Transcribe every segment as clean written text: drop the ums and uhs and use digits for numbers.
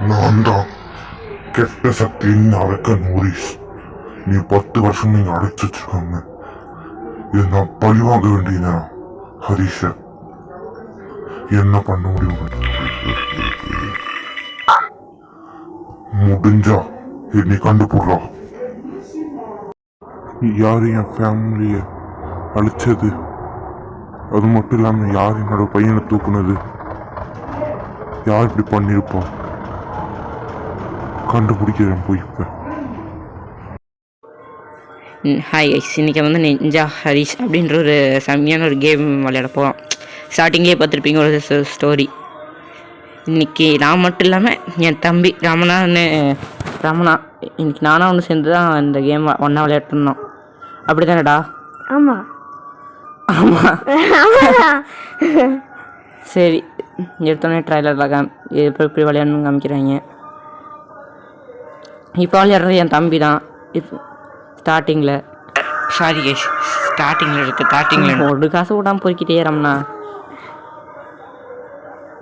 நான் தான் கெட்ட சக்தியின் அரக்கன் மோரிஸ். நீ 10 வருஷம் நீங்க அடைச்சு வச்சிருக்காங்க. இதை நான் பழிவாங்க வேண்டியதா ஹரிஷ. என்ன பண்ண முடியும்? முடிஞ்சா என்னை கண்டுபிடுறா. யாரு என் ஃபேமிலிய அழிச்சது? அது மட்டும் இல்லாம யார் என்னோட பையனை தூக்குனது? யார் இப்படி பண்ணிருப்பா? கண்டுபிடிக்கிறேன் போய் இப்ப. ஹாய் கைஸ், இன்றைக்கி வந்து நிஞ்சா ஹரிஷ் அப்படின்ற ஒரு செம்மையான ஒரு கேம் விளையாட போகிறோம். ஸ்டார்டிங்கே பார்த்துருப்பீங்க ஒரு ஸ்டோரி. இன்றைக்கி நான் மட்டும் இல்லாமல் என் தம்பி ரமணா இன்றைக்கி நானாக ஒன்று சேர்ந்து தான் இந்த கேம் ஒன்றா விளையாட்டுருந்தோம். அப்படி தானடா? ஆமாம் ஆமாம். சரி, எடுத்தோடனே ட்ரைலரில் எப்படி விளையாடணும்னு காமிக்கிறாங்க. இப்போ விளையாடுறது என் தம்பி தான். இப்போ ஸ்டார்டிங்கில் இருக்குது. ஒரு காசு விடாமல் பொறுக்கிட்டே ரம்னா.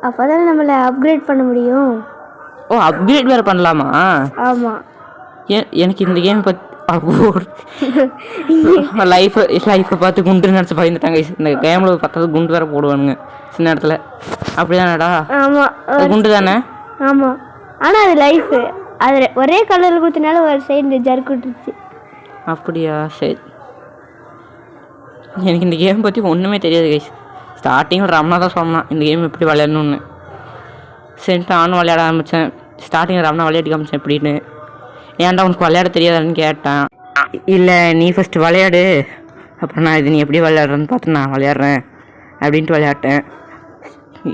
அப்போ தானே நம்மளை அப்கிரேட் பண்ண முடியும். ஓ, அப்கிரேட் வேறு பண்ணலாமா? ஆமாம். எனக்கு இந்த கேம் பற்றி லைஃப்பை பார்த்து குண்டு நினச்சி பயந்துட்டாங்க. இந்த கேமில் பார்த்தாது குண்டு வேறு போடுவானுங்க சின்ன இடத்துல. அப்படி தானேடா? ஆமாம், குண்டு தானே? ஆமாம். ஆனால் அது லைஃபு. அது ஒரே கலரில் கொடுத்தனால ஒரு சைடு ஜர்க்கு விட்டுருச்சு. அப்படியா? சரி. எனக்கு இந்த கேம் பற்றி ஒன்றுமே தெரியாது கைஸ். ஸ்டார்டிங்கில் ரம்னா தான் சொன்னான் இந்த கேம் எப்படி விளையாடணுன்னு. சரின்ட்டு நானும் விளையாட ஆரம்பித்தேன். ஸ்டார்டிங்கில் ரம்னா விளையாடி காமிச்சேன் எப்படின்னு. ஏன்டா உனக்கு விளையாட தெரியாதான்னு கேட்டேன். இல்லை, நீ ஃபஸ்ட்டு விளையாடு, அப்புறம் நான் இது நீ எப்படி விளையாடுறேன்னு பார்த்து நான் விளையாடுறேன் அப்படின்ட்டு விளையாட்டேன்.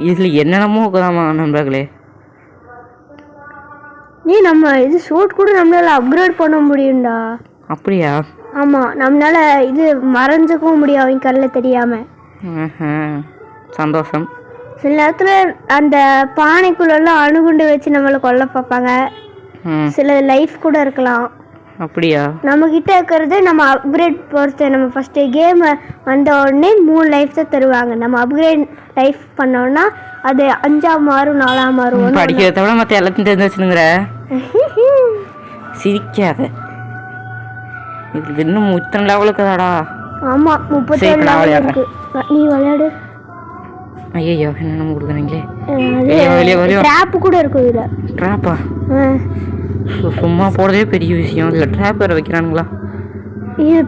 இதில் என்னென்னமோ இருக்குதாமா நண்பர்களே. நம்ம இது ஷூட் கூட நம்மளால அப்கிரேட் பண்ண முடியும்டா. அப்படியா? ஆமாம், நம்மளால இது மறைஞ்சிக்கவும் முடியும் அவங்க கண்ணில் தெரியாமல். சந்தோஷம். சில நேரத்தில் அந்த பானைக்குள்ளெல்லாம் அணுகுண்டு வச்சு நம்மளை கொல்ல பார்ப்பாங்க. சில லைஃப் கூட இருக்கலாம். அப்படியா? நம்மக்கிட்ட இருக்கிறது நம்ம அப்கிரேட் பொறுத்து. நம்ம ஃபஸ்ட்டு கேம் வந்த உடனே 3 லைஃப் தான் தருவாங்க. நம்ம அப்கிரேட் லைஃப் பண்ணோன்னா அது 5ஆ மாறும், 4ஆ மாறும். படிக்கிறத விட மற்ற எல்லாத்தையும் தெரிஞ்சு வச்சுனுங்கிற. சிரிக்காத. இது இன்னும் இத்தனை லெவலுக்கு தாடா? ஆமாம், 37 லெவல் இருக்கு. நீ விளையாடு. ஐயோ, என்ன கொடுக்குறீங்களே. ட்ராப் கூட இருக்கும் இதில். ட்ராப்பா? சும்மா போடுறதே பெரிய விஷயம். இல்லை ட்ராப் வேறு வைக்கிறானுங்களா? இது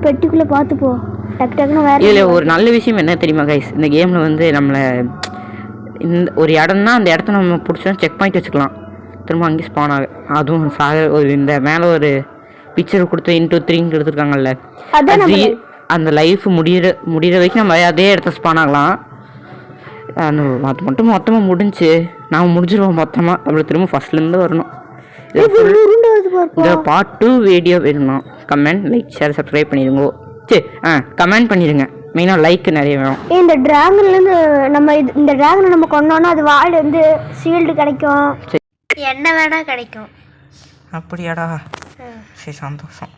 பெட்டிக்குள்ளே பார்த்து போ, டக்கு டக்குன்னு வேறு. இதில் ஒரு நல்ல விஷயம் என்ன தெரியுமா கைஸ்? இந்த கேமில் வந்து நம்மளை இந்த ஒரு இடம்னா அந்த இடத்த நம்ம பிடிச்சோம் செக் பாயிண்ட் வச்சுக்கலாம். திரும்ப அங்கேயே ஸ்பான் ஆகும். அதுவும் ஒரு இந்த மேலே ஒரு பிக்சர் கொடுத்து இன்ட்டு 3 எடுத்துருக்காங்கல்ல, அந்த லைஃப் முடிகிற வரைக்கும் நம்ம அதே இடத்த ஸ்பான் ஆகலாம். அந்த அது மட்டும் மொத்தமாக முடிஞ்சு நாம் முடிஞ்சிருவோம் மொத்தமாக. அப்படி திரும்ப ஃபஸ்ட்லேருந்து வரணும். இதை பார்ட் 2 வீடியோ வேணும்னா கமெண்ட், லைக், ஷேர், சப்ஸ்கிரைப் பண்ணிடுங்க. சரி, கமெண்ட் பண்ணிடுங்க. மெயினாக லைக் நிறைய வேணும். இந்த ட்ராகன்லேருந்து நம்ம இந்த ட்ராகனை நம்ம கொண்டோன்னா அது வால் வந்து ஷீல்டு கிடைக்கும், என்ன வேணால் கிடைக்கும். அப்படியாடா? சரி, சந்தோஷம்.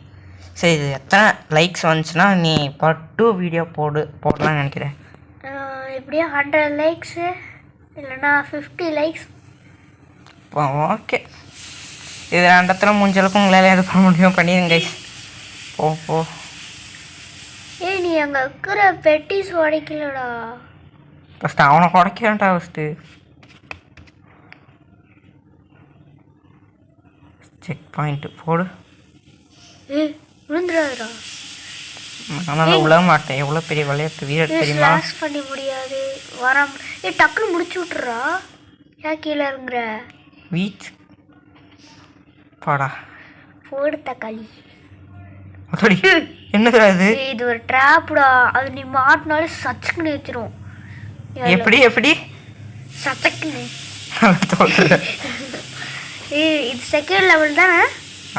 சரி, இது எத்தனை லைக்ஸ் வந்துச்சுன்னா நீ பார்ட் 2 வீடியோ போடலான்னு நினைக்கிறேன். எப்படியும் 100 லைக்ஸு இல்லைன்னா 50 லைக்ஸ். ஓகே, இது 2 முடிஞ்சளவுக்கு உங்களால் எது பண்ண முடியும் பண்ணிடுங்க கைஸ். போ. ஏய், நீ அங்கே இருக்கிற பெட்டிஸ் உடைக்கலடா. ஃபஸ்ட்டு அவனை உடைக்கிறேன்டா. ஃபஸ்ட்டு செக் பாயிண்ட்டு போடு. விழுந்துடாதடா. நான் உழ மாட்டேன். எவ்வளோ பெரிய விளையாட்டு வீரர் தெரியுமா? பண்ண முடியாது. டக்குன்னு முடிச்சு விட்டுறா. ஏன் கீழே இருங்குற? வீச் பாடா போடு தக்காளி. என்னதுடா இது? இது ஒரு ட்ராப்டா. அது நீ மாட்டினாலே சச்சுக்குன்னு ஏற்றிடும். எப்படி சச்சக்குன்னு. இது செகண்ட் லெவல் தானே?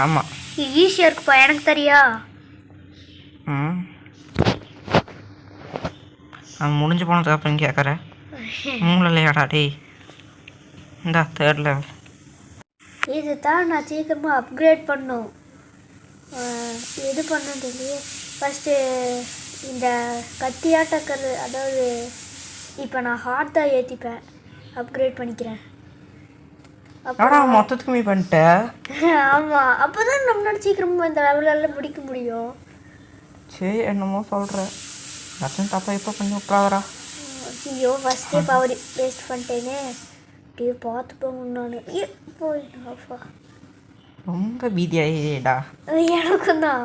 ஆமாம். இது ஈஸியாக இருக்குப்பா, எனக்கு தெரியா. அவன் முடிஞ்சு போனது அப்புறம் கேட்குறேன். மூளையாடா டேய். இந்தா 3rd லெவல். இது தான் நான் சீக்கிரமாக அப்கிரேட் பண்ணும். இது பண்ணது இல்லையே. ஃபஸ்ட்டு இந்த கத்தியாட்டக்கிறது, அதாவது இப்போ நான் ஹார்ட் தான் ஏற்றிப்பேன். அப்கிரேட் பண்ணிக்கிறேன். மொத்தத்துக்குமே பண்ணிட்டேன். ஆமாம், அப்போ தான் நம்மளோட சீக்கிரமாக இந்த லெவலெல்லாம் முடிக்க முடியும். சரி, என்னமோ சொல்கிறேன். எல்லாத்தையும் தப்பாக இப்போ பண்ணி விட்றாதரா. ஐயோ, ஃபஸ்ட்டே பவர் வேஸ்ட் பண்ணிட்டேனே. அப்படியே பார்த்து போங்க. நான் போயிட்டாப்பா, ரொம்ப பீதியாயிடா. எனக்கும் தான்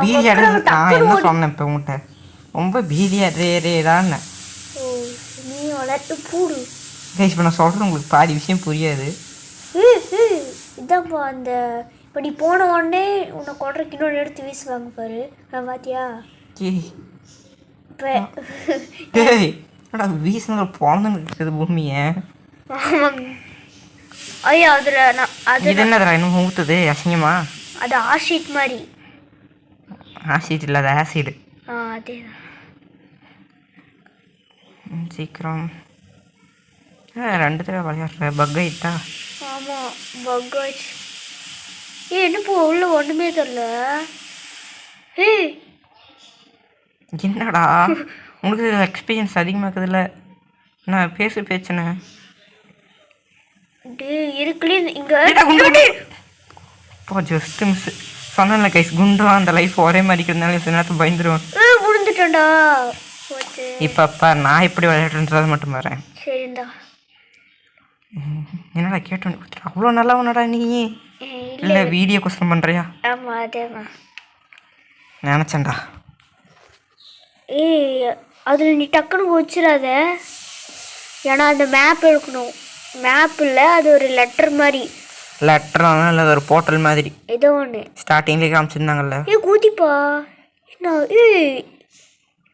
பீதி அடைஞ்சு. நான் என்ன சொன்னேன் இப்போ உங்கள்கிட்ட? ரொம்ப பீதியாடேடான்னு. ஓ, நீ வளர்த்து பூடு. இப்போ நான் சொல்கிறேன், உங்களுக்கு பாதி விஷயம் புரியாது. இதான்ப்பா அந்த இப்போ நீ போன உடனே உன்னை கொடரைக்கு இன்னொன்று எடுத்து வீசுவாங்க பாரு, நான் பார்த்தியா? இப்போ வீசின போனதுன்னு இருக்குது பூமியை. ஐயா, அதில் நான் அது இது என்னதுடா இன்னும் ஊற்றுது அசிங்கமா? அது ஆஷீட் மாதிரி. ஆசிட் இல்லை, அது ஆசிடு. அதே சீக்கிரம். 2 தடவை விளையாடுற பக் ஆயிட்டா. ஆமாம், பக் ஆயிடுச்சு. என்னப்போ உள்ள ஒன்றுமே தெரியல. என்னடா உங்களுக்கு எக்ஸ்பீரியன்ஸ் அதிகமாக இருக்குதுல்ல, நான் பேச்சுனே இருக்குல்லே இங்கே. இப்போ ஜஸ்ட் மிஸ் சொன்னல கைஸ், குண்டும் அந்த லைஃப் ஒரே மாதிரி இருக்கிறதுனால சில நேரத்தில் பயந்துருவேன். விழுந்துட்டேன்டா. இப்போ நான் எப்படி விளையாடுறது மட்டும் வரேன். சரிண்டா. என்னடா கேட்டு கொடுத்துரு, அவ்வளோ நல்லா உன்னடா நீ. இல்லை வீடியோ கொஸ்டின் பண்ணுறியா? ஆமாம், அதேதான் நினச்சேன்டா. அதில் நீ டக்குன்னு வச்சிடாத, ஏன்னா அந்த மேப் எடுக்கணும். மேப் இல்லை, அது ஒரு லெட்டர் மாதிரி. லெட்டர் இல்லை, ஒரு போர்ட்டல் மாதிரி ஏதோ ஒன்று ஸ்டார்டிங்லேயே காமிச்சிருந்தாங்கல்ல. கூதிப்பா, என்ன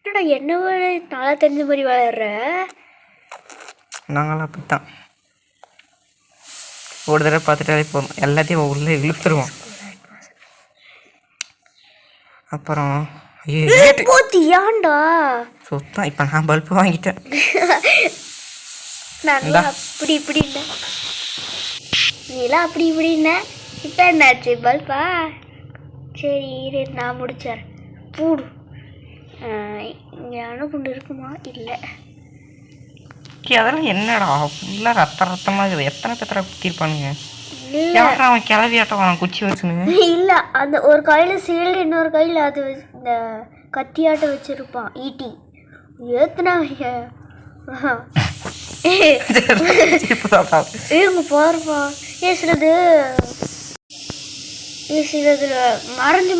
என்னடா என்ன வேலை நல்லா தெரிஞ்ச மாதிரி விளையாடுற? நாங்களாம் அப்படித்தான், ஒரு தடவை பார்த்துட்டாலே போதும், எல்லாத்தையும் உள்ளே இழுத்துருவோம். அப்புறம் ஏன்டா சுத்தம். இப்போ நான் பல்பு வாங்கிட்டேன். நல்லா அப்படி இப்படின்னா நீலாம் அப்படி இப்படின்னா இப்போ என்னாச்சு பல்பா? சரி இரு, நான் முடிச்சார் பூடு. இங்கே அணுகுண்டு இருக்குமா? இல்லை. அதெல்லாம் என்னடா ஃபுல்லாக ரத்தமாக இருக்குது. எத்தனை பேத்தரை குத்திருப்பானுங்க. இல்லை அவன் கிளவி ஆட்டம் அவன் குச்சி வச்சுன்னு. இல்லை, அந்த ஒரு கையில் சீல்டு, இன்னொரு கையில் அது இந்த கத்தியாட்டம் வச்சுருப்பான் ஈட்டி. ஏத்துனாங்க இவங்க பாருப்பா. சிலது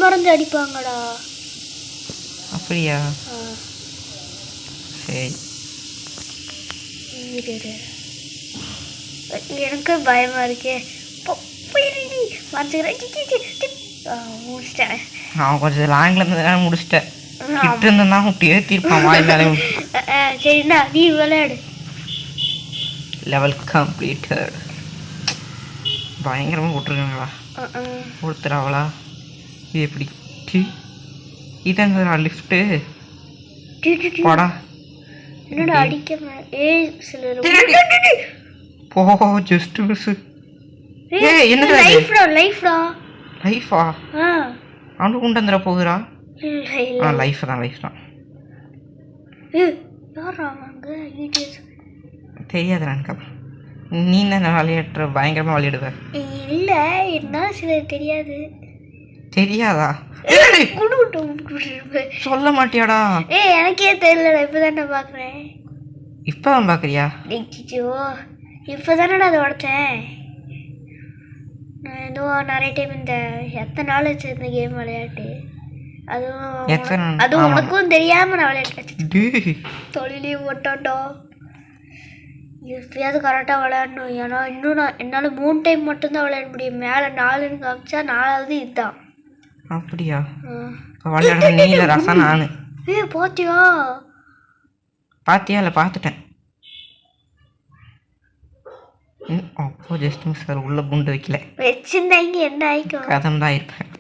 மறைஞ்சு அடிப்பாங்கடா. அப்படியா? சரி, எனக்கு பயமா இருக்கே. முடிச்சிட்டேன். நான் கொஞ்சம் லாங்கில் இருந்ததுனால முடிச்சிட்டேன். கிட்ட இருந்தேன்னா விட்டு ஏற்றிருப்பான் வாயிலாலே. சரிண்ணா, நீ விளையாடு. Level completed. பயங்கரமாக விட்டுருக்காங்களா? கொடுத்துறாவளா? இது எப்படி? இதான் லிஃப்ட்டு போடா. என்னடா அடிக்க போ ஜஸ்ட் மிஸ். என்னடா லைஃபா? அவனுக்கு கொண்டு வந்துட போகுதுடா. லைஃப் தான். தெரியாதுடா எனக்கு. நீ தான் விளையாடுற, பயங்கரமாக விளையாடுவ. இல்லை, என்ன சில தெரியாதா? சொல்ல மாட்டியாடா? எனக்கே தெரியலடா, இப்போதான் நான் பார்க்குறேன். இப்போதான் பார்க்குறியா? இப்போதானடா அதை உடச்சேன். நான் ஏதோ நிறைய டைம் இந்த எத்தனை நாள் வச்சு இந்த கேம் விளையாட்டு, அதுவும் உனக்கும் தெரியாமல் நான் விளையாட்டு தொழிலே ஓட்டாண்டோ. எப்பயாவது கரெக்டாக விளையாடணும். ஏன்னா இன்னும் என்னால் 3 டைம் மட்டும்தான் விளையாட முடியும். மேலே 4ன்னு காமிச்சா 4வது இதுதான். அப்படியா? விளையாடுற நீ இல்லை ரசம் நான். பாத்தியா? இல்லை பார்த்துட்டேன். அப்போ ஜஸ்ட் மிஸ் சார் உள்ள குண்டு வைக்கல. வச்சிருந்தாங்க என்ன ஆயிக்கும்? கதம் தான் இருப்பேன்.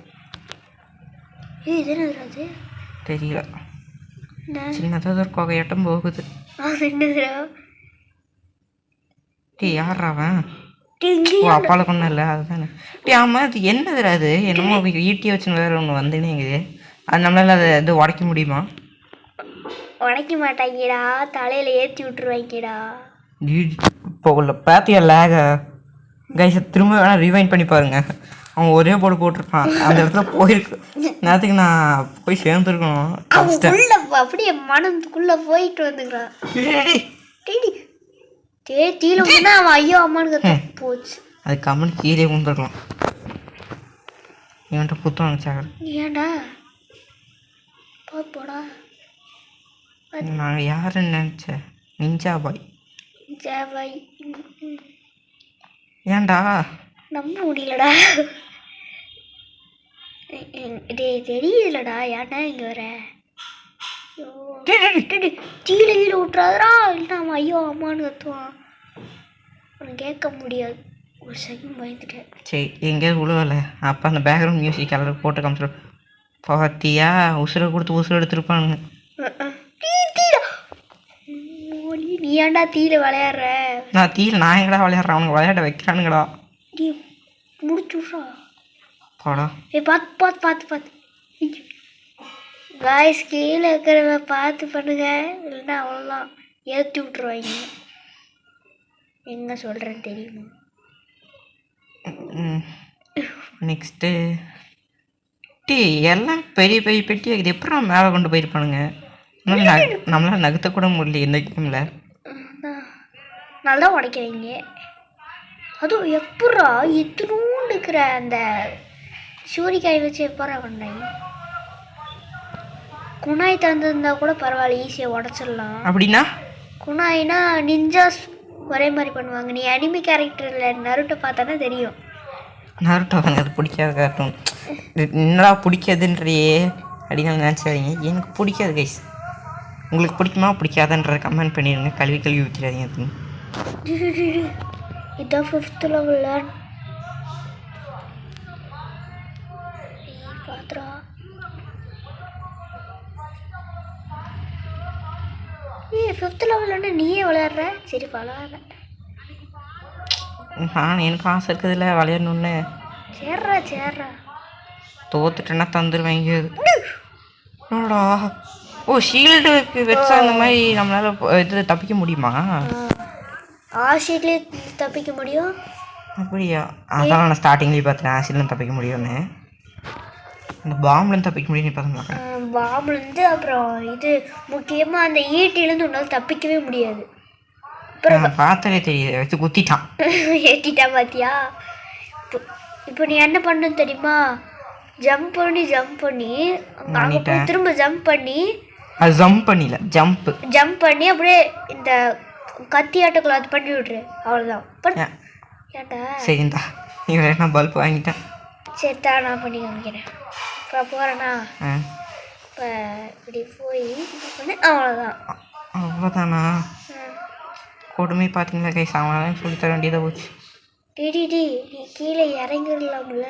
இது என்னது தெரியல. சின்னதாக ஒரு கொகையாட்டம் போகுது. யாரா அவன்? அப்பால கொண்டு இல்லை அதுதானே. ஆமாம், அது என்னதுடா? அது என்னமோ ஈட்டியை வச்சுன்னு வேறு ஒன்று வந்துனேங்குது. அது நம்மளால அதை இது உடைக்க முடியுமா? உடைக்க மாட்டாங்கடா, தலையில் ஏற்றி விட்டுருவாங்கடா. இப்போ உள்ள பார்த்தியா லேக? கைஸ் திரும்ப வேணால் ரிவைண்ட் பண்ணி பாருங்க. அவன் ஒரே போட்டு போட்டிருப்பான். அந்த இடத்துல போயிருக்கு நேரத்துக்கு நான் போய் சேர்ந்துருக்கணும். அப்படியே மனதுக்குள்ள போயிட்டு வந்துக்கிறான். தீல வந்து அவன் ஐயோ அம்மானுக்கு போச்சு. அது கம்மன் கீழே வந்துருக்கலாம். இவன்ட்ட குத்தம் நினச்சாங்க. ஏன்டா போடா. நான் யாருன்னு நினச்சேன்? நிஞ்சா பாய். ஏன்டா நம்ப முடியலடா. தெரியலடா. ஏன்டா இங்க வர? கீழே விட்டுறாதரா. இல்லை அவன் ஐயோ அம்மானு கத்துவான். உனக்கு கேட்க முடியாது. ஒரு செகண்ட் பயந்துட்டேன். சரி எங்கேயாவது உழுவலை. அப்போ அந்த பேக்ரவுண்ட் மியூசிக் எல்லாரும் போட்டு காமிச்சிடும். பார்த்தியா உசுரை கொடுத்து உசுரை எடுத்துருப்பானுங்க. நீ ஏன்டா தீல விளையாடுற? நான் தீல நான் எங்கடா விளையாடுறேன்? அவனுக்கு விளையாட வைக்கிறானுங்கடா. நீ முடிச்சுட்றா பாடா. பார்த்து காய்ஸ் கீழே இருக்கிறவ பார்த்து பண்ணுங்க. இல்லைன்னா அவ்வளோதான் ஏற்றி விட்ருவாங்க. என்ன சொல்கிறேன்னு தெரியுமா? நெக்ஸ்ட்டு எல்லாம் பெரிய பெரிய பெட்டி இது எப்படி மேலே கொண்டு போயிருப்பானுங்க. நம்மளால் நகர்த்தக்கூட முடியல இந்த கேமில். நல்லா உடைக்கிறீங்க. அதுவும் எப்படா இத்தினூண்டு இருக்கிற அந்த சூரியக்காய் வச்சு எப்படா பண்ணாங்க? குணாய் தந்திருந்தா கூட பரவாயில்ல, ஈஸியாக உடச்சிடலாம். அப்படின்னா குணாய்னா நிஞ்சாஸ் ஒரே மாதிரி பண்ணுவாங்க. நீ அனிமி கேரக்டரில் நருட்டோ பார்த்தானே தெரியும். நருட்டோ அது பிடிக்காத கார்ட்டூன். என்னடா பிடிக்காதுன்றையே அப்படின்னு நினச்சாதீங்க. எனக்கு பிடிக்காது கைஸ். உங்களுக்கு பிடிக்குமா பிடிக்காதுன்ற கமெண்ட் பண்ணிடுங்க. கல்வி ஊற்றிடாதீங்க. இதான் 5th லெவலில் பார்த்துறா. 5th லெவலில் நீயே விளையாடுற? சரி விளையாடுற. எனக்கு ஆசை இருக்குதுல்ல விளையாடணுன்னு. சேர்றா தோத்துட்டேன்னா தந்துடுவாங்க. என்னடா ஓ ஷீல்டுக்கு வச்சா அந்த மாதிரி நம்மளால் இது தப்பிக்க முடியுமா? ஆஷீட்லேயே தப்பிக்க முடியும். அப்படியா? அதான் நான் ஸ்டார்டிங்லேயே பார்த்தேன் ஆஷீட்லேருந்து தப்பிக்க முடியும்னு. அந்த பாம்லேருந்து தப்பிக்க முடியும்னு பார்த்தேன். பாம்லேருந்து அப்புறம் இது முக்கியமாக அந்த ஈட்டிலேருந்து உன்னால் தப்பிக்கவே முடியாது. அப்புறம் பார்த்தாலே தெரியுது வச்சு குத்திட்டான். ஏற்றிட்டான் பார்த்தியா? இப்போ நீ என்ன பண்ணணும் தெரியுமா? ஜம்ப் பண்ணி அங்கே போய் திரும்ப ஜம்ப் பண்ணி ஜம்ப் பண்ணி அப்படியே இந்த கத்தி ஆட்டக்குள்ள அது பண்ணி விட்ரு. அவ்வளோதான். ஏன்டா சரிந்தா இவன் நான் பல்ப் வாங்கிட்டேன். சரி தான் நான் பண்ணி காமிக்கிறேன். இப்போ போகிறேன்னா இப்போ இப்படி போய் பண்ணி அவ்வளோதானா? கொடுமை பார்த்தீங்களா கை சாமான் சொல்லி தர வேண்டியதாக போச்சு. நீ கீழே இறங்கிடலாம்ல.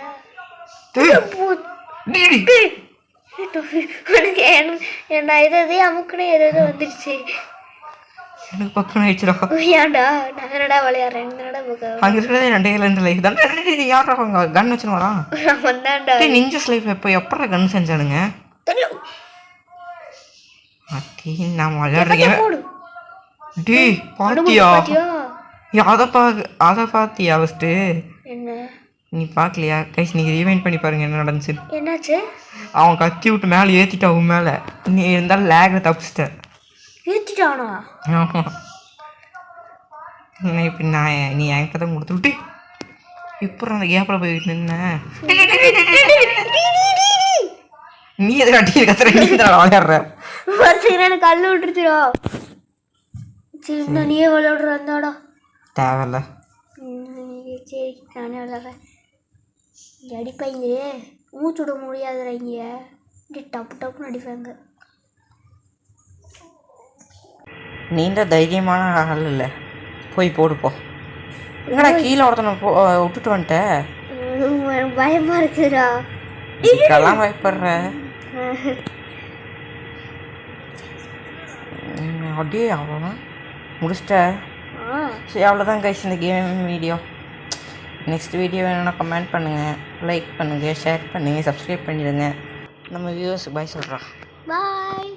நான் எதாவது அமுக்குனே எதாவது வந்துடுச்சு. எனக்கு பக்கம் ஆயிடுச்சுடா. ஏன்டா நான் என்னடா விளையாடுறேன்? என்னடா பக்கம் அங்கே இருக்கிறதே 2 லைஃப் தான். யாரா அவங்க கன் வச்சுன்னு வரான்? வந்தாண்டா. நிஞ்சஸ் லைஃப் இப்போ எப்படா கன் செஞ்சானுங்க? நான் விளையாடுறேன். டே பாத்தியா? அதை பார்த்தியா ஃபஸ்ட்டு? என்ன நீ பார்க்கலையா கைஸ்? நீங்கள் ரீவைண்ட் பண்ணி பாருங்க என்ன நடந்துச்சு. என்னாச்சு? அவன் கத்தி விட்டு மேலே ஏற்றிட்டான். அவன் மேலே நீ இருந்தாலும் லேகில் தப்பிச்சிட்டேன். ஏற்றிட்டானா? ஆமாம். இப்போ நீ என்கிட்ட தான் கொடுத்து விட்டு இப்போ அந்த கேப்பில் போயிட்டு நின்னேன். நீ எதை கட்டி கத்துற? நீ தான் விளையாடுற. எனக்கு கல் விட்டுருச்சுடா. சரி நீயே விளையாடுற இருந்தாடா. தேவையில்ல. சரி நானே விளையாடுறேன். இங்கே அடிப்பாங்களே மூச்சு விட முடியாதுறாங்க. இப்படி டப்புன்னு அடிப்பாங்க. நீண்ட தைரியமான ஆள் இல்லை. போய் போடுப்போ. என்னடா கீழே ஒருத்தனை விட்டுட்டு வந்துட்டேன். பயமாக இருக்குதுடா. இதுக்கெல்லாம் பயப்படுற? அப்படியே அவ்வளோதான் முடிச்சிட்டேன். சரி அவ்வளோதான் கைஸ் இந்த கேம் வீடியோ. நெக்ஸ்ட் வீடியோ வேணும்னா கமெண்ட் பண்ணுங்கள், லைக் பண்ணுங்கள், ஷேர் பண்ணுங்கள், சப்ஸ்கிரைப் பண்ணிடுங்க. நம்ம வியூவர்ஸுக்கு பாய் சொல்கிறோம். பாய்.